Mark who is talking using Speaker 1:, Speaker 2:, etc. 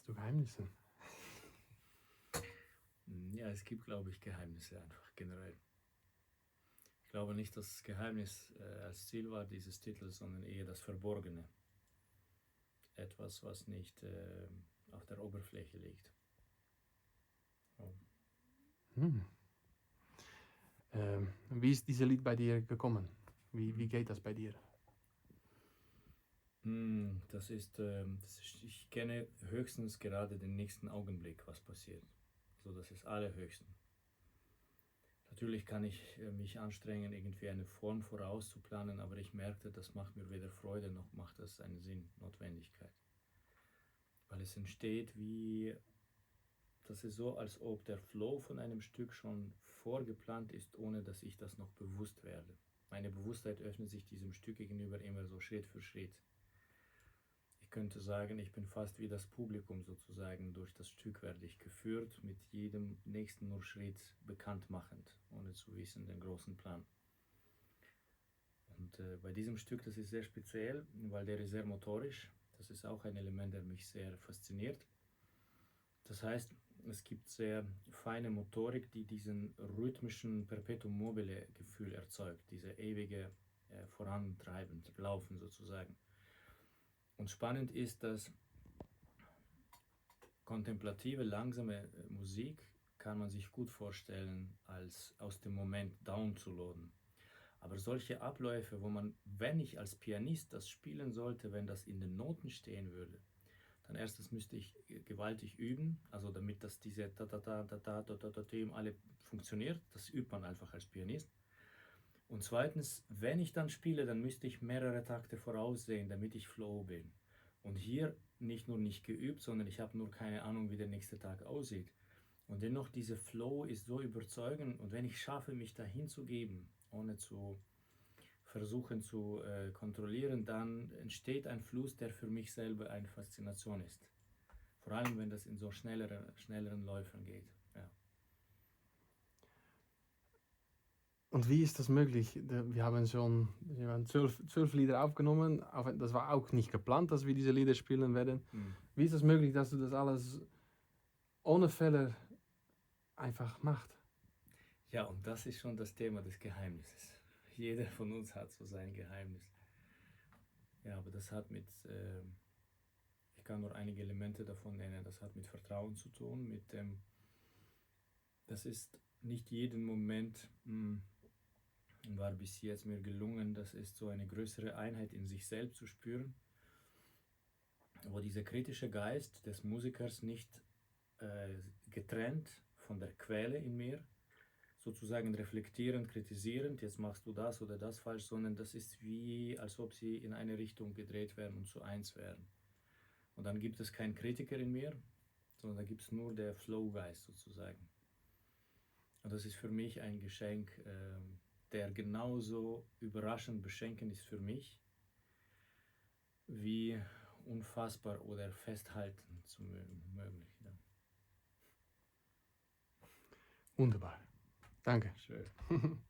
Speaker 1: Hast du Geheimnisse?
Speaker 2: Ja, es gibt, glaube ich, Geheimnisse einfach generell. Ich glaube nicht, dass das Geheimnis als Ziel war dieses Titels, sondern eher das Verborgene. Etwas, was nicht auf der Oberfläche liegt. Oh.
Speaker 1: Hm. Wie ist dieses Lied bei dir gekommen? Wie geht das bei dir?
Speaker 2: Ich kenne höchstens gerade den nächsten Augenblick, was passiert. So, das ist allerhöchsten. Natürlich kann ich mich anstrengen, irgendwie eine Form vorauszuplanen, aber ich merkte, das macht mir weder Freude noch macht das einen Sinn, Notwendigkeit. Weil es entsteht das ist so, als ob der Flow von einem Stück schon vorgeplant ist, ohne dass ich das noch bewusst werde. Meine Bewusstheit öffnet sich diesem Stück gegenüber immer so Schritt für Schritt. Ich könnte sagen, ich bin fast wie das Publikum sozusagen. Durch das Stück werde ich geführt, mit jedem nächsten nur Schritt bekannt machend, ohne zu wissen den großen Plan. Und bei diesem Stück, das ist sehr speziell, weil der ist sehr motorisch. Das ist auch ein Element, der mich sehr fasziniert. Das heißt, es gibt sehr feine Motorik, die diesen rhythmischen Perpetuum mobile Gefühl erzeugt, diese ewige Vorantreiben, Laufen sozusagen. Und spannend ist, dass kontemplative, langsame Musik kann man sich gut vorstellen, als aus dem Moment downzuladen. Aber solche Abläufe, wo man, wenn ich als Pianist das spielen sollte, wenn das in den Noten stehen würde, dann erstens müsste ich gewaltig üben, also damit das diese ta-ta-ta-ta-ta-ta-ta-ta alle funktioniert, das übt man einfach als Pianist. Und zweitens, wenn ich dann spiele, dann müsste ich mehrere Takte voraussehen, damit ich Flow bin. Und hier nicht nur nicht geübt, sondern ich habe nur keine Ahnung, wie der nächste Tag aussieht. Und dennoch, dieser Flow ist so überzeugend und wenn ich schaffe, mich dahin zu geben, ohne zu versuchen zu kontrollieren, dann entsteht ein Fluss, der für mich selber eine Faszination ist. Vor allem, wenn das in so schnelleren Läufen geht. Ja.
Speaker 1: Und wie ist das möglich? Wir haben schon 12 Lieder aufgenommen. Das war auch nicht geplant, dass wir diese Lieder spielen werden. Wie ist das möglich, dass du das alles ohne Fehler einfach machst?
Speaker 2: Ja, und das ist schon das Thema des Geheimnisses. Jeder von uns hat so sein Geheimnis. Ja, aber das hat ich kann nur einige Elemente davon nennen, das hat mit Vertrauen zu tun, das ist nicht jeden Moment war bis jetzt mir gelungen, das ist so eine größere Einheit in sich selbst zu spüren, wo dieser kritische Geist des Musikers nicht getrennt von der Quelle in mir, sozusagen reflektierend, kritisierend, jetzt machst du das oder das falsch, sondern das ist wie, als ob sie in eine Richtung gedreht wären und zu eins wären. Und dann gibt es keinen Kritiker in mir, sondern da gibt es nur der Flow-Geist sozusagen. Und das ist für mich ein Geschenk, der genauso überraschend beschenkend ist für mich, wie unfassbar oder festhalten zu möglich. Ja.
Speaker 1: Wunderbar. Danke.
Speaker 2: Schön.